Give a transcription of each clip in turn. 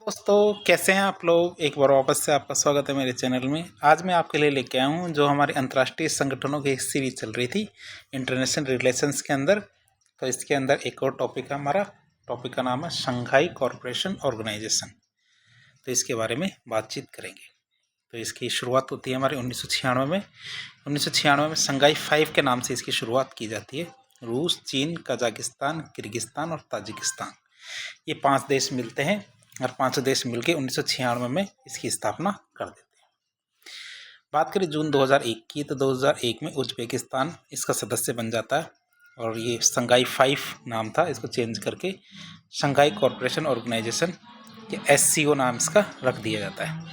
दोस्तों, कैसे हैं आप लोग। एक बार वापस से आपका स्वागत है मेरे चैनल में। आज मैं आपके लिए लेके आया हूँ जो हमारे अंतर्राष्ट्रीय संगठनों की एक सीरीज चल रही थी इंटरनेशनल रिलेशंस के अंदर। तो इसके अंदर एक और टॉपिक है हमारा। टॉपिक का नाम है शंघाई कॉरपोरेशन ऑर्गेनाइजेशन। तो इसके बारे में बातचीत करेंगे। तो इसकी शुरुआत होती है हमारे 1996 में। 1996 में शंघाई 5 के नाम से इसकी शुरुआत की जाती है। रूस, चीन, कजाकिस्तान, किर्गिस्तान और ताजिकिस्तान, ये 5 देश मिलते हैं और 5 देश मिलकर 1996 में इसकी स्थापना कर देते हैं। बात करें जून 2001 की, तो 2001 में उज्बेकिस्तान इसका सदस्य बन जाता है और ये शंघाई 5 नाम था, इसको चेंज करके शंघाई कॉरपोरेशन ऑर्गेनाइजेशन के SCO नाम इसका रख दिया जाता है।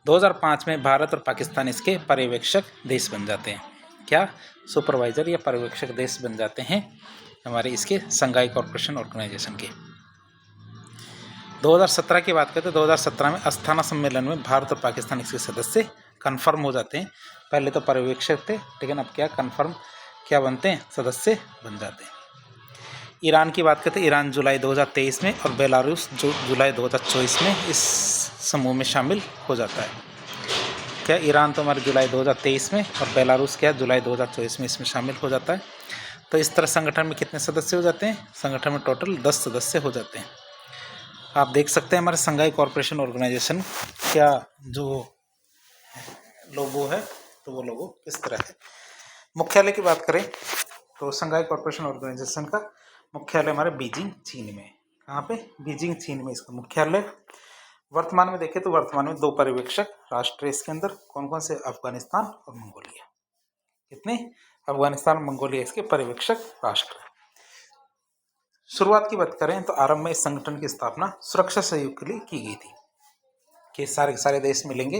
2005 में भारत और पाकिस्तान इसके पर्यवेक्षक देश बन जाते हैं। क्या सुपरवाइजर या पर्यवेक्षक देश बन जाते हैं हमारे इसके शंघाई कॉरपोरेशन ऑर्गेनाइजेशन के। 2017 की बात करते हैं। 2017 में अस्थाना सम्मेलन में भारत और पाकिस्तान इसके सदस्य कन्फर्म हो जाते हैं। पहले तो पर्यवेक्षक थे, लेकिन अब क्या कन्फर्म क्या बनते हैं, सदस्य बन जाते हैं। ईरान की बात करते हैं। ईरान जुलाई 2023 में और बेलारूस जुलाई 2024 में इस समूह में शामिल हो जाता है। क्या ईरान तो हमारे जुलाई 2023 में और बेलारूस क्या जुलाई 2024 में इसमें शामिल हो जाता है। तो इस तरह संगठन में कितने सदस्य हो जाते हैं, संगठन में टोटल 10 सदस्य हो जाते हैं। आप देख सकते हैं हमारे शंघाई कॉरपोरेशन ऑर्गेनाइजेशन क्या जो लोगो है, तो वो लोगो किस तरह है। मुख्यालय की बात करें तो शंघाई कॉरपोरेशन ऑर्गेनाइजेशन का मुख्यालय हमारे बीजिंग चीन में। कहाँ पे, बीजिंग चीन में इसका मुख्यालय। वर्तमान में देखें तो वर्तमान में 2 पर्यवेक्षक राष्ट्र इसके अंदर कौन कौन से, अफगानिस्तान और मंगोलिया। कितने, अफगानिस्तान और मंगोलिया इसके पर्यवेक्षक राष्ट्र। शुरुआत की बात करें तो आरंभ में इस संगठन की स्थापना सुरक्षा सहयोग के लिए की गई थी कि सारे देश मिलेंगे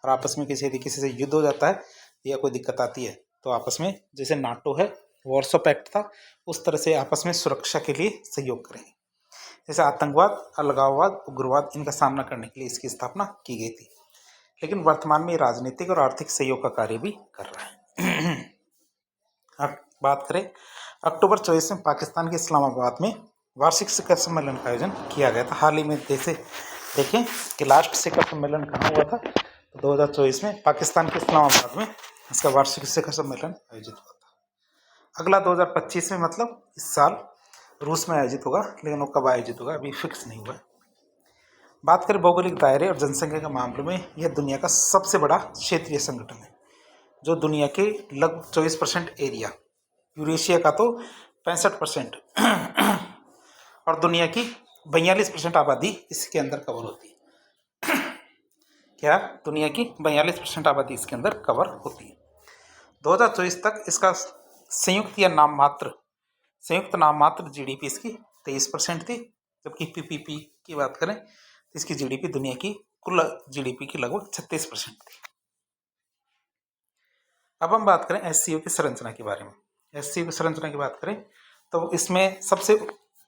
और आपस में किसी से युद्ध हो जाता है या कोई दिक्कत आती है तो आपस में, जैसे नाटो है, वॉर्सो पैक्ट था, उस तरह से आपस में सुरक्षा के लिए सहयोग करेंगे। जैसे आतंकवाद, अलगाववाद, उग्रवाद, इनका सामना करने के लिए इसकी स्थापना की गई थी। लेकिन वर्तमान में राजनीतिक और आर्थिक सहयोग का कार्य भी कर रहा है। अब बात करें, अक्टूबर 24 में पाकिस्तान के इस्लामाबाद में वार्षिक शिखर सम्मेलन का आयोजन किया गया था। हाल ही में जैसे देखें कि लास्ट शिखर सम्मेलन कहाँ हुआ था, तो 2024 में पाकिस्तान के इस्लामाबाद में इसका वार्षिक शिखर सम्मेलन आयोजित हुआ था। अगला 2025 में, मतलब इस साल रूस में आयोजित होगा, लेकिन वो कब आयोजित होगा अभी फिक्स नहीं हुआ है। बात करें भौगोलिक दायरे और जनसंख्या के मामले में, यह दुनिया का सबसे बड़ा क्षेत्रीय संगठन है जो दुनिया के लगभग 24% एरिया, यूरेशिया का तो 65% और दुनिया की 42% आबादी इसके अंदर कवर होती है। क्या, दुनिया की 42% आबादी इसके अंदर कवर होती है। 2024 तक इसका संयुक्त नाम मात्र GDP इसकी 23% थी, जबकि PPP की बात करें तो इसकी GDP दुनिया की कुल GDP की लगभग 36% थी। अब हम बात करें SCO की संरचना के बारे में। SCO की संरचना की बात करें तो इसमें सबसे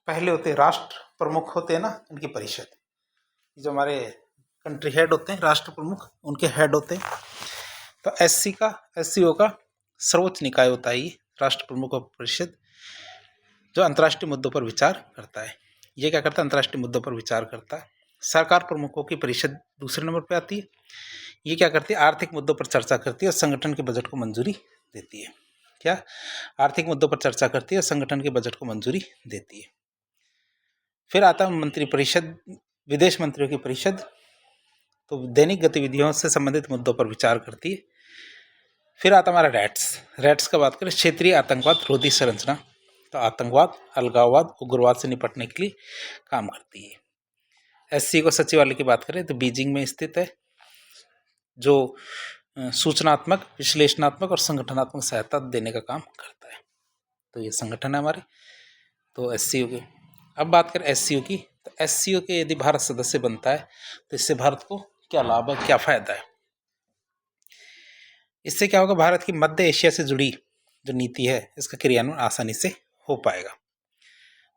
पहले होते हैं राष्ट्र प्रमुख होते हैं ना, इनकी परिषद, जो हमारे कंट्री हेड होते हैं, राष्ट्र प्रमुख, उनके हेड होते हैं। तो SCO का सर्वोच्च निकाय होता है ये राष्ट्र प्रमुख परिषद, जो अंतर्राष्ट्रीय मुद्दों पर विचार करता है। ये क्या करता है, अंतर्राष्ट्रीय मुद्दों पर विचार करता है। सरकार प्रमुखों की परिषद दूसरे नंबर पर आती है। ये क्या करती है, आर्थिक मुद्दों पर चर्चा करती है और संगठन के बजट को मंजूरी देती है। क्या, आर्थिक मुद्दों पर चर्चा करती है और संगठन के बजट को मंजूरी देती है। फिर आता है मंत्री परिषद, विदेश मंत्रियों की परिषद, तो दैनिक गतिविधियों से संबंधित मुद्दों पर विचार करती है। फिर आता हमारा रैट्स का बात करें, क्षेत्रीय आतंकवाद रोधी संरचना, तो आतंकवाद, अलगाववाद, उग्रवाद से निपटने के लिए काम करती है। SCO सचिवालय की बात करें तो बीजिंग में स्थित है, जो सूचनात्मक, विश्लेषणात्मक और संगठनात्मक सहायता देने का काम करता है। तो ये संगठन है हमारे, तो SCO के। अब बात करें SCO की, तो SCO के यदि भारत सदस्य बनता है तो इससे भारत को क्या लाभ है, क्या फायदा है। इससे क्या होगा, भारत की मध्य एशिया से जुड़ी जो नीति है इसका क्रियान्वयन आसानी से हो पाएगा।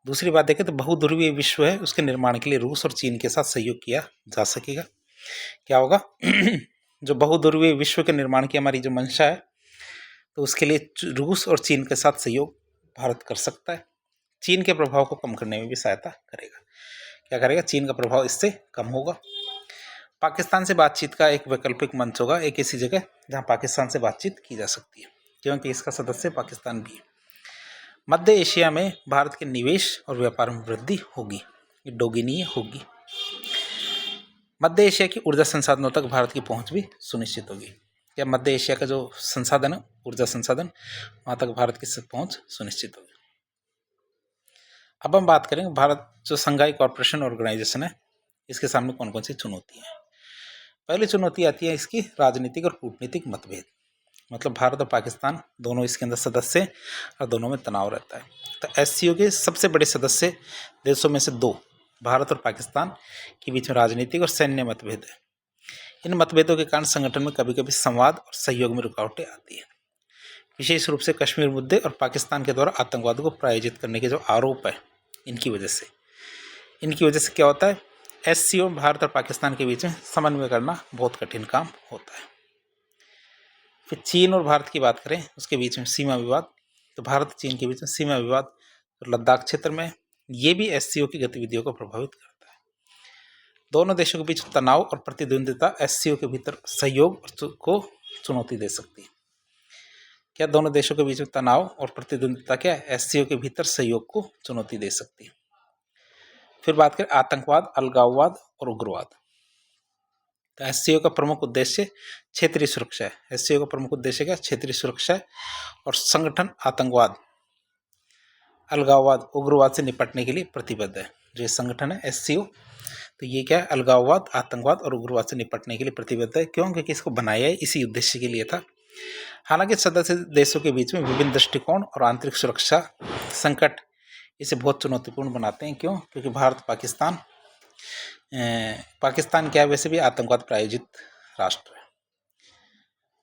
दूसरी बात देखें तो बहुध्रुवीय विश्व है, उसके निर्माण के लिए रूस और चीन के साथ सहयोग किया जा सकेगा। क्या होगा, जो बहुध्रुवीय विश्व के निर्माण की हमारी जो मंशा है, तो उसके लिए रूस और चीन के साथ सहयोग भारत कर सकता है। चीन के प्रभाव को कम करने में भी सहायता करेगा, क्या करेगा, चीन का प्रभाव इससे कम होगा। पाकिस्तान से बातचीत का एक वैकल्पिक मंच होगा, एक ऐसी जगह जहां पाकिस्तान से बातचीत की जा सकती है, क्योंकि इसका सदस्य पाकिस्तान भी है। मध्य एशिया में भारत के निवेश और व्यापार में वृद्धि होगी, ये दोगुनी होगी। मध्य एशिया की ऊर्जा संसाधनों तक भारत की पहुंच भी सुनिश्चित होगी। या मध्य एशिया का जो संसाधन है, ऊर्जा संसाधन, वहां तक भारत की पहुंच सुनिश्चित होगी। अब हम बात करेंगे भारत जो संघाई कॉर्पोरेशन ऑर्गेनाइजेशन है, इसके सामने कौन कौन सी चुनौतियां हैं। पहली चुनौती आती है इसकी राजनीतिक और कूटनीतिक मतभेद, मतलब भारत और पाकिस्तान दोनों इसके अंदर सदस्य हैं और दोनों में तनाव रहता है। तो एससीओ के सबसे बड़े सदस्य देशों में से दो, भारत और पाकिस्तान के बीच में राजनीतिक और सैन्य मतभेद है। इन मतभेदों के कारण संगठन में कभी कभी संवाद और सहयोग में रुकावटें आती है, विशेष रूप से कश्मीर मुद्दे और पाकिस्तान के द्वारा आतंकवाद को प्रायोजित करने के जो आरोप है, इनकी वजह से क्या होता है, एससीओ भारत और पाकिस्तान के बीच में समन्वय करना बहुत कठिन काम होता है। फिर चीन और भारत की बात करें, उसके बीच में सीमा विवाद, तो भारत चीन के बीच में सीमा विवाद तो लद्दाख क्षेत्र में, ये भी एससीओ की गतिविधियों को प्रभावित करता है। दोनों देशों के बीच तनाव और प्रतिद्वंदिता एससीओ के भीतर सहयोग को चुनौती दे सकती है। क्या दोनों देशों के बीच में तनाव और प्रतिद्वंदिता क्या है, एससीओ के भीतर सहयोग को चुनौती दे सकती है। फिर बात करें आतंकवाद, अलगाववाद और उग्रवाद, तो एससीओ का प्रमुख उद्देश्य क्षेत्रीय सुरक्षा है। एससीओ का प्रमुख उद्देश्य क्या, क्षेत्रीय सुरक्षा है, और संगठन आतंकवाद, अलगाववाद, उग्रवाद से निपटने के लिए प्रतिबद्ध है। जो ये संगठन है एससीओ, तो ये क्या है, अलगाववाद, आतंकवाद और उग्रवाद से निपटने के लिए प्रतिबद्ध है। क्यों, क्योंकि इसको बनाया इसी उद्देश्य के लिए था। हालांकि सदस्य देशों के बीच में विभिन्न दृष्टिकोण और आंतरिक सुरक्षा संकट इसे बहुत चुनौतीपूर्ण बनाते हैं। क्यों, क्योंकि भारत पाकिस्तान क्या है, वैसे भी आतंकवाद प्रायोजित राष्ट्र है।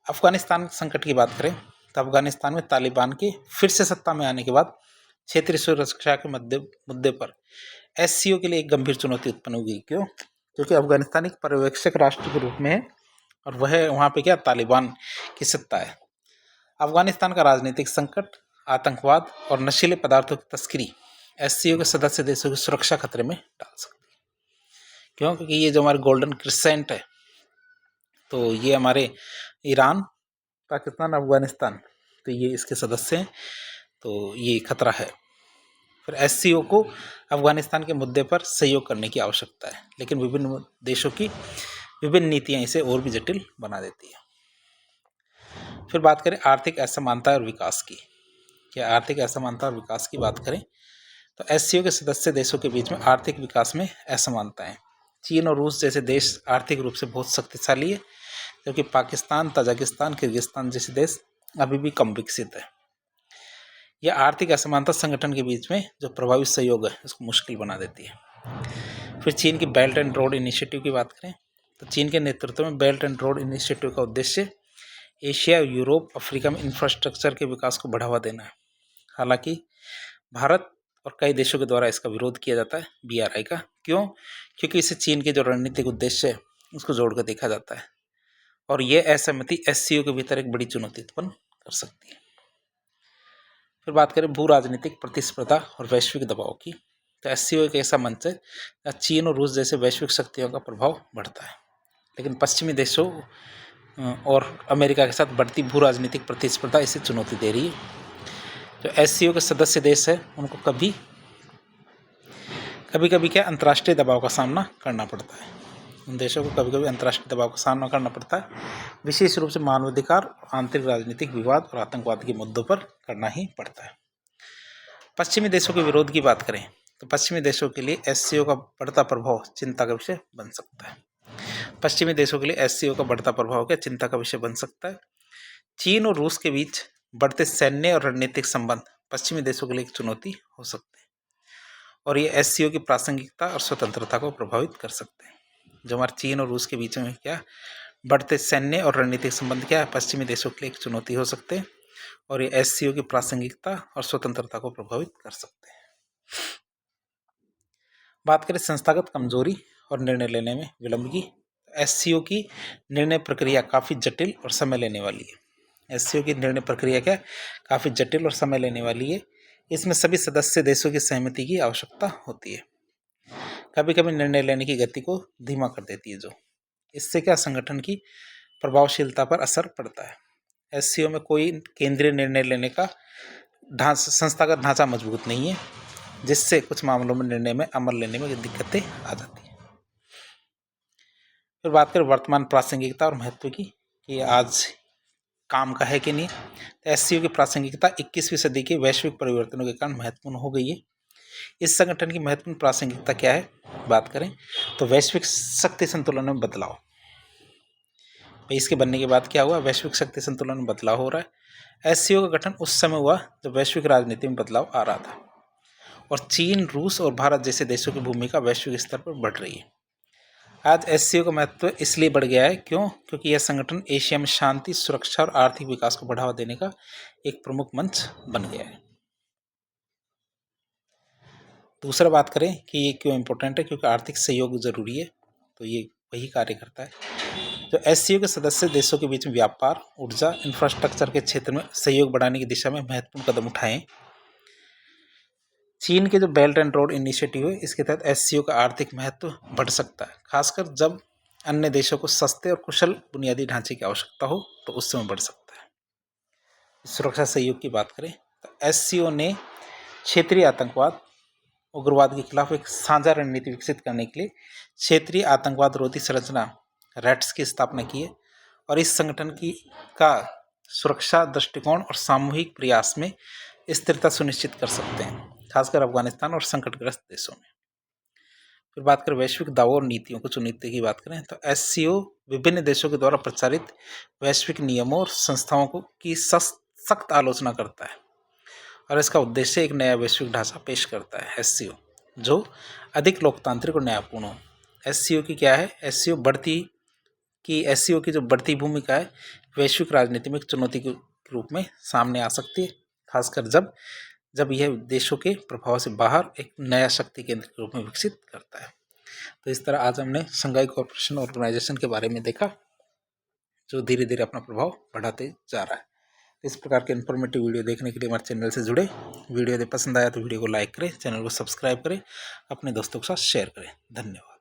अफगानिस्तान संकट की बात करें तो अफगानिस्तान में तालिबान के फिर से सत्ता में आने के बाद क्षेत्रीय सुरक्षा के मुद्दे पर एससीओ के लिए एक गंभीर चुनौती उत्पन्न हो गई। क्यों, क्योंकि अफगानिस्तान एक पर्यवेक्षक राष्ट्र के रूप में है और वहाँ पे क्या, तालिबान की सत्ता है। अफगानिस्तान का राजनीतिक संकट, आतंकवाद और नशीले पदार्थों की तस्करी एससीओ के सदस्य देशों की सुरक्षा खतरे में डाल सकती है। क्यों, क्योंकि ये जो हमारे गोल्डन क्रिसेंट है, तो ये हमारे ईरान, पाकिस्तान, अफगानिस्तान, तो ये इसके सदस्य हैं, तो ये खतरा है। फिर एससीओ को अफगानिस्तान के मुद्दे पर सहयोग करने की आवश्यकता है, लेकिन विभिन्न देशों की विभिन्न नीतियां इसे और भी जटिल बना देती है। फिर बात करें आर्थिक असमानता और विकास की। क्या आर्थिक असमानता और विकास की बात करें तो एससीओ के सदस्य देशों के बीच में आर्थिक विकास में असमानता है। चीन और रूस जैसे देश आर्थिक रूप से बहुत शक्तिशाली है, जबकि पाकिस्तान, तजाकिस्तान, किर्गिस्तान जैसे देश अभी भी कम विकसित है। यह आर्थिक असमानता संगठन के बीच में जो प्रभावी सहयोग है उसको मुश्किल बना देती है। फिर चीन की बेल्ट एंड रोड इनिशिएटिव की बात करें तो चीन के नेतृत्व में बेल्ट एंड रोड इनिशिएटिव का उद्देश्य एशिया, यूरोप, अफ्रीका में इंफ्रास्ट्रक्चर के विकास को बढ़ावा देना है। हालांकि भारत और कई देशों के द्वारा इसका विरोध किया जाता है, बीआरआई का। क्यों, क्योंकि इसे चीन के जो रणनीतिक उद्देश्य है उसको जोड़कर देखा जाता है, और यह असहमति एससीओ के भीतर एक बड़ी चुनौती उत्पन्न कर सकती है। फिर बात करें भू राजनीतिक प्रतिस्पर्धा और वैश्विक दबाव की, तो एससीओ एक ऐसा मंच है जहाँ चीन और रूस जैसे वैश्विक शक्तियों का प्रभाव बढ़ता है, लेकिन पश्चिमी देशों और अमेरिका के साथ बढ़ती भू राजनीतिक प्रतिस्पर्धा इसे चुनौती दे रही है। जो एससीओ के सदस्य देश है उनको कभी कभी क्या अंतर्राष्ट्रीय दबाव का सामना करना पड़ता है। उन देशों को कभी कभी अंतर्राष्ट्रीय दबाव का सामना करना पड़ता है, विशेष रूप से मानवाधिकार, आंतरिक राजनीतिक विवाद और आतंकवाद के मुद्दों पर करना ही पड़ता है। पश्चिमी देशों के विरोध की बात करें तो पश्चिमी देशों के लिए एससीओ का बढ़ता प्रभाव चिंता का विषय बन सकता है। पश्चिमी देशों के लिए एससीओ का बढ़ता प्रभाव क्या चिंता का विषय बन सकता है। चीन और रूस के बीच बढ़ते सैन्य और रणनीतिक संबंध पश्चिमी देशों के लिए एक चुनौती हो सकते हैं, और ये एससीओ की प्रासंगिकता और स्वतंत्रता को प्रभावित कर सकते हैं। जो हमारे चीन और रूस के बीच में क्या बढ़ते सैन्य और रणनीतिक संबंध क्या है, पश्चिमी देशों के लिए एक चुनौती हो सकते हैं, और ये एससीओ की प्रासंगिकता और स्वतंत्रता को प्रभावित कर सकते हैं। बात करें संस्थागत कमजोरी और निर्णय लेने में विलंब की, एससीओ की निर्णय प्रक्रिया काफ़ी जटिल और समय लेने वाली है। एससीओ की निर्णय प्रक्रिया क्या काफ़ी जटिल और समय लेने वाली है। इसमें सभी सदस्य देशों की सहमति की आवश्यकता होती है। कभी कभी निर्णय लेने की गति को धीमा कर देती है। जो इससे क्या संगठन की प्रभावशीलता पर असर पड़ता है। एससीओ में कोई केंद्रीय निर्णय लेने का संस्थागत ढांचा मजबूत नहीं है, जिससे कुछ मामलों में निर्णय में अमल लेने में दिक्कतें आ जाती हैं। फिर बात करें वर्तमान प्रासंगिकता और महत्व की कि आज काम का है कि नहीं। तो एससीओ की प्रासंगिकता 21वीं सदी के वैश्विक परिवर्तनों के कारण महत्वपूर्ण हो गई है। इस संगठन की महत्वपूर्ण प्रासंगिकता क्या है, बात करें तो वैश्विक शक्ति संतुलन में बदलाव। इसके बनने के बाद क्या हुआ, वैश्विक शक्ति संतुलन में बदलाव हो रहा है। एससीओ का गठन उस समय हुआ जब वैश्विक राजनीति में बदलाव आ रहा था और चीन, रूस और भारत जैसे देशों की भूमिका वैश्विक स्तर पर बढ़ रही है। आज एससीओ का महत्व इसलिए बढ़ गया है क्योंकि यह संगठन एशिया में शांति, सुरक्षा और आर्थिक विकास को बढ़ावा देने का एक प्रमुख मंच बन गया है। दूसरा बात करें कि ये क्यों इम्पोर्टेंट है, क्योंकि आर्थिक सहयोग जरूरी है, तो ये वही कार्य करता है। जो एससीओ के सदस्य देशों के बीच में व्यापार, ऊर्जा, इंफ्रास्ट्रक्चर के क्षेत्र में सहयोग बढ़ाने की दिशा में महत्वपूर्ण कदम उठाएं। चीन के जो बेल्ट एंड रोड इनिशिएटिव है, इसके तहत एससीओ का आर्थिक महत्व बढ़ सकता है, खासकर जब अन्य देशों को सस्ते और कुशल बुनियादी ढांचे की आवश्यकता हो तो उस समय बढ़ सकता है। सुरक्षा सहयोग की बात करें तो एससीओ ने क्षेत्रीय आतंकवाद, उग्रवाद के खिलाफ एक साझा रणनीति विकसित करने के लिए क्षेत्रीय आतंकवाद रोधी संरचना रैट्स की स्थापना की है और इस संगठन का सुरक्षा दृष्टिकोण और सामूहिक प्रयास में स्थिरता सुनिश्चित कर सकते हैं, खासकर अफगानिस्तान और संकटग्रस्त देशों में। फिर बात करें वैश्विक दावों और नीतियों को, नीति की बात करें तो एससीओ विभिन्न देशों के द्वारा प्रचारित वैश्विक नियमों और संस्थाओं की सख्त आलोचना करता है और इसका उद्देश्य एक नया वैश्विक ढांचा पेश करता है एससीओ जो अधिक लोकतांत्रिक और न्यायपूर्ण हो। एससीओ की क्या है, एससीओ की जो बढ़ती भूमिका है वैश्विक राजनीति में एक चुनौती के रूप में सामने आ सकती है, खासकर जब यह देशों के प्रभाव से बाहर एक नया शक्ति केंद्र के रूप में विकसित करता है। तो इस तरह आज हमने शंघाई कोऑपरेशन ऑर्गेनाइजेशन के बारे में देखा, जो धीरे धीरे अपना प्रभाव बढ़ाते जा रहा है। इस प्रकार के इन्फॉर्मेटिव वीडियो देखने के लिए हमारे चैनल से जुड़े। वीडियो यदि पसंद आया तो वीडियो को लाइक करें, चैनल को सब्सक्राइब करें, अपने दोस्तों के साथ शेयर करें। धन्यवाद।